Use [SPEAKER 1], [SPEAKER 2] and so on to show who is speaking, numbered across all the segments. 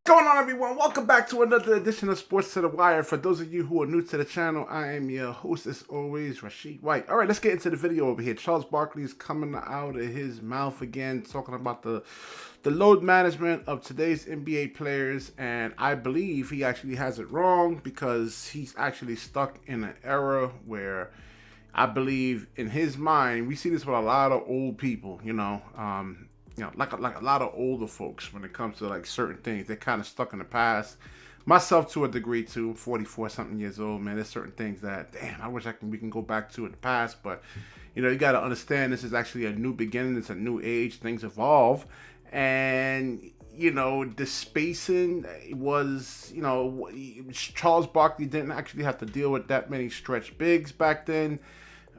[SPEAKER 1] Going on, everyone? Welcome back to another edition of Sports to the Wire. For those of you who are new to the channel, I am your host, as always, Rashid White. All right, let's get into the video over here. Charles Barkley is coming out of his mouth again, talking about the load management of today's NBA players, and I believe he actually has it wrong because he's actually stuck in an era where I believe in his mind, we see this with a lot of old people, like a lot of older folks when it comes to like certain things. They're kind of stuck in the past. Myself to a degree too. I'm 44 something years old, man. There's certain things that, damn, I wish we can go back to in the past. But you got to understand this is actually a new beginning. It's a new age. Things evolve, and the spacing was, Charles Barkley didn't actually have to deal with that many stretch bigs back then.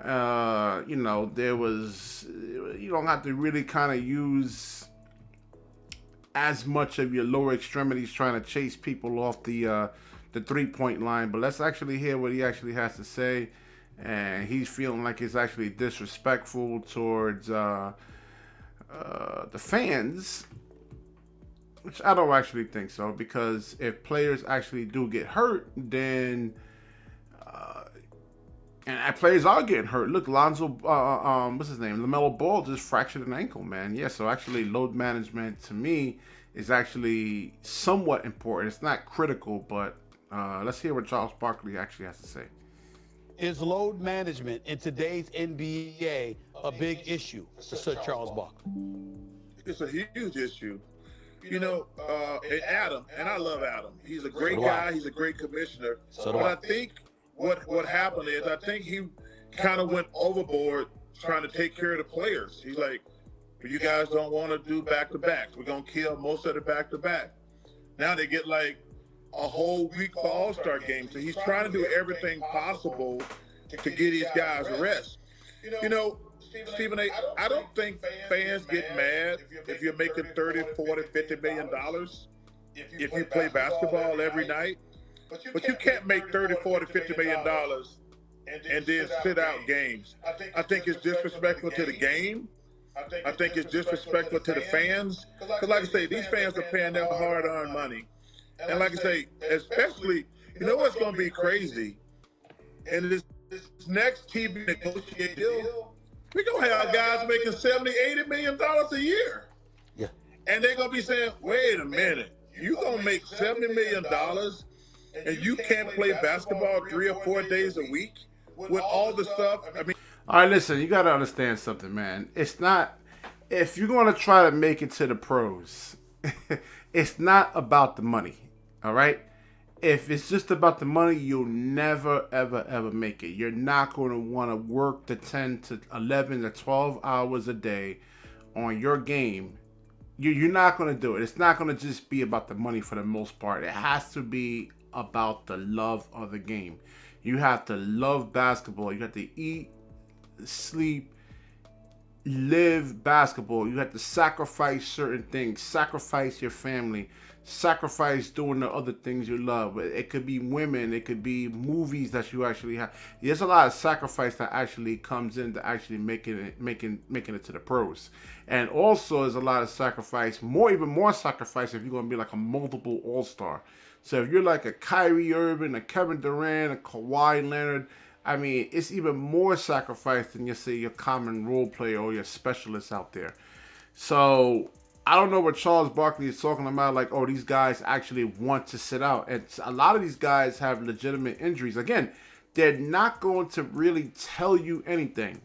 [SPEAKER 1] There was, you don't have to really kind of use as much of your lower extremities trying to chase people off the 3-point line. But let's actually hear what he actually has to say. And he's feeling like it's actually disrespectful towards the fans, which I don't actually think so, because if players actually do get hurt, then and players are getting hurt. Look, Lonzo, what's his name? LaMelo Ball just fractured an ankle, man. Yeah, so actually load management to me is actually somewhat important. It's not critical, but let's hear what Charles Barkley actually has to say.
[SPEAKER 2] Is load management in today's NBA a big issue for Sir Charles Barkley?
[SPEAKER 3] It's a huge issue. And Adam, and I love Adam. He's a great guy. He's a great commissioner. But I think what happened is I think he kind of went overboard trying to take care of the players. He's like, well, you guys don't want to do back-to-backs. We're going to kill most of the back-to-back. Now they get like a whole week for All-Star games. So he's trying to do everything possible to get these guys rest. Stephen A., I don't think fans get mad if you're making $30, $40, $50 million if you play basketball every night. But you can't make $30, $40, $50 million and then sit out games. I think it's disrespectful to the game. I think it's disrespectful to the fans. Because like I say, these fans are paying their hard-earned money. And like I say, especially, what's going to be crazy? And this next TV negotiated deal, we're going to have guys making $70, $80 million a year.
[SPEAKER 2] Yeah.
[SPEAKER 3] And they're going to be saying, wait a minute, you're going to make $70 million and you can't play basketball 3 or 4 days a week with all the stuff? I mean,
[SPEAKER 1] all right, listen, you got to understand something, man. It's not, if you're going to try to make it to the pros, it's not about the money, all right? If it's just about the money, you'll never, ever, ever make it. You're not going to want to work the 10 to 11 to 12 hours a day on your game. You're not going to do it. It's not going to just be about the money for the most part. It has to be about the love of the game. You have to love basketball. You have to eat, sleep, live basketball. You have to sacrifice certain things, sacrifice your family, sacrifice doing the other things you love. It could be women, it could be movies that you actually have. There's a lot of sacrifice that actually comes into actually making it to the pros. And also there's a lot of sacrifice, even more sacrifice if you're going to be like a multiple all-star. So if you're like a Kyrie Irving, a Kevin Durant, a Kawhi Leonard, I mean, it's even more sacrifice than your common role player or your specialist out there. So I don't know what Charles Barkley is talking about, like, oh, these guys actually want to sit out. And a lot of these guys have legitimate injuries. Again, they're not going to really tell you anything,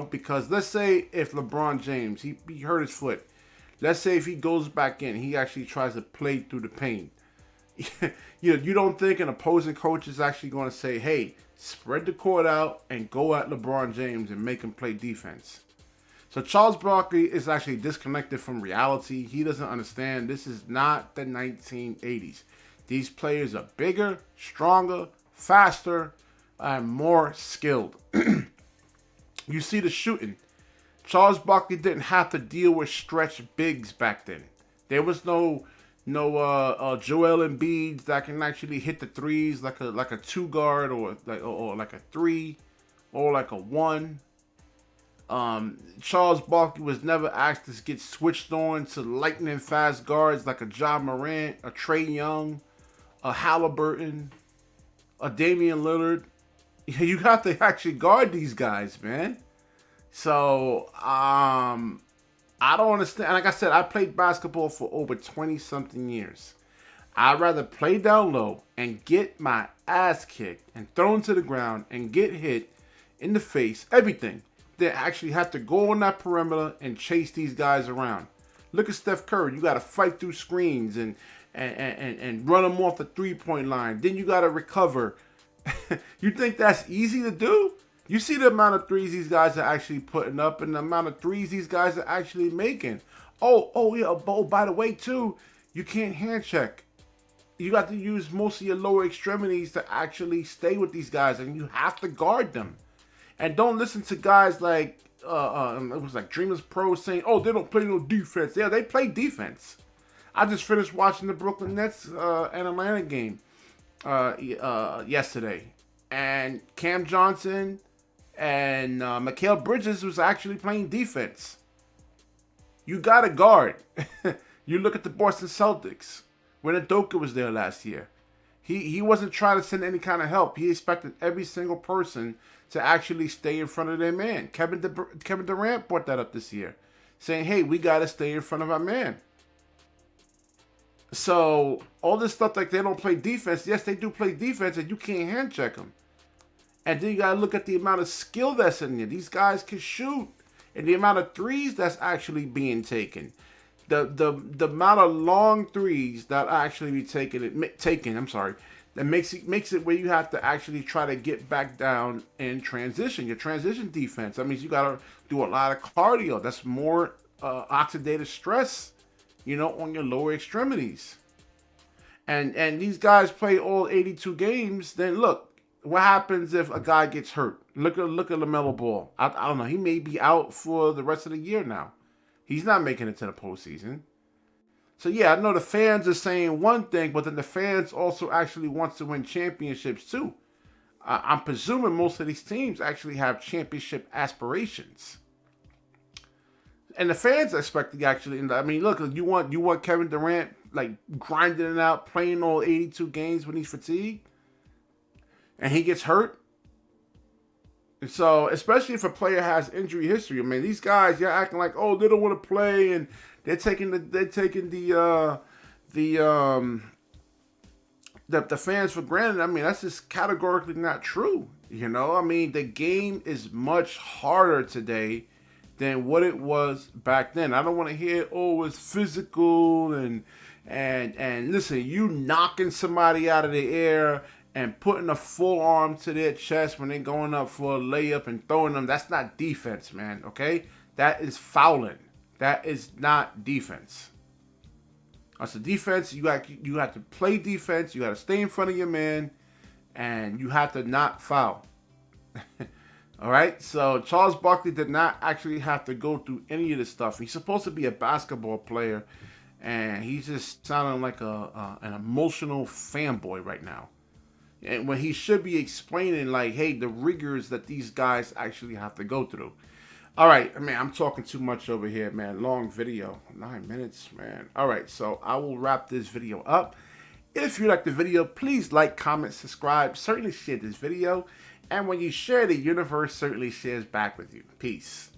[SPEAKER 1] because let's say if LeBron James, he hurt his foot. Let's say if he goes back in, he actually tries to play through the pain. You don't think an opposing coach is actually going to say, hey, spread the court out and go at LeBron James and make him play defense. So Charles Barkley is actually disconnected from reality. He doesn't understand this is not the 1980s. These players are bigger, stronger, faster, and more skilled. You see the shooting. Charles Barkley didn't have to deal with stretch bigs back then. There was no Joel Embiid that can actually hit the threes like a 2 guard or like a 3 or like a 1. Charles Barkley was never asked to get switched on to lightning fast guards like a John Morant, a Trae Young, a Halliburton, a Damian Lillard. You got to actually guard these guys, man. So, I don't understand. Like I said, I played basketball for over 20-something years. I'd rather play down low and get my ass kicked and thrown to the ground and get hit in the face, everything, than actually have to go on that perimeter and chase these guys around. Look at Steph Curry. You got to fight through screens and run them off the three-point line. Then you got to recover. You think that's easy to do? You see the amount of threes these guys are actually putting up and the amount of threes these guys are actually making. Oh, by the way, too, you can't hand check. You got to use most of your lower extremities to actually stay with these guys, and you have to guard them. And don't listen to guys like, it was like Dreamers Pro saying, oh, they don't play no defense. Yeah, they play defense. I just finished watching the Brooklyn Nets and Atlanta game yesterday. And Cam Johnson and Mikal Bridges was actually playing defense. You got to guard. You look at the Boston Celtics. When Udoka was there last year, he wasn't trying to send any kind of help. He expected every single person to actually stay in front of their man. Kevin Durant brought that up this year, saying, hey, we got to stay in front of our man. So all this stuff like they don't play defense. Yes, they do play defense, and you can't hand check them. And then you got to look at the amount of skill that's in there. These guys can shoot. And the amount of threes that's actually being taken. The amount of long threes that actually be taken, that makes it where you have to actually try to get back down and transition. Your transition defense, that means you got to do a lot of cardio. That's more oxidative stress, on your lower extremities. And these guys play all 82 games, then look, what happens if a guy gets hurt? Look at LaMelo Ball. I don't know, he may be out for the rest of the year now. He's not making it to the postseason. So, yeah, I know the fans are saying one thing, but then the fans also actually wants to win championships, too. I'm presuming most of these teams actually have championship aspirations. And the fans expect to actually, look, you want Kevin Durant, like, grinding it out, playing all 82 games when he's fatigued, and he gets hurt? So, especially if a player has injury history, these guys, you're acting like, oh, they don't want to play, and they're taking the fans for granted. That's just categorically not true. The game is much harder today than what it was back then. I don't want to hear, oh, it's physical and listen, you knocking somebody out of the air and putting a full arm to their chest when they're going up for a layup and throwing them, that's not defense, man, okay? That is fouling. That is not defense. That's a defense. You have to play defense. You got to stay in front of your man, and you have to not foul. All right? So Charles Barkley did not actually have to go through any of this stuff. He's supposed to be a basketball player, and he's just sounding like an emotional fanboy right now. And when he should be explaining, like, hey, the rigors that these guys actually have to go through. All right, I'm talking too much over here, man. Long video, 9 minutes, man. All right, so I will wrap this video up. If you like the video, please like, comment, subscribe. Certainly share this video. And when you share, the universe certainly shares back with you. Peace.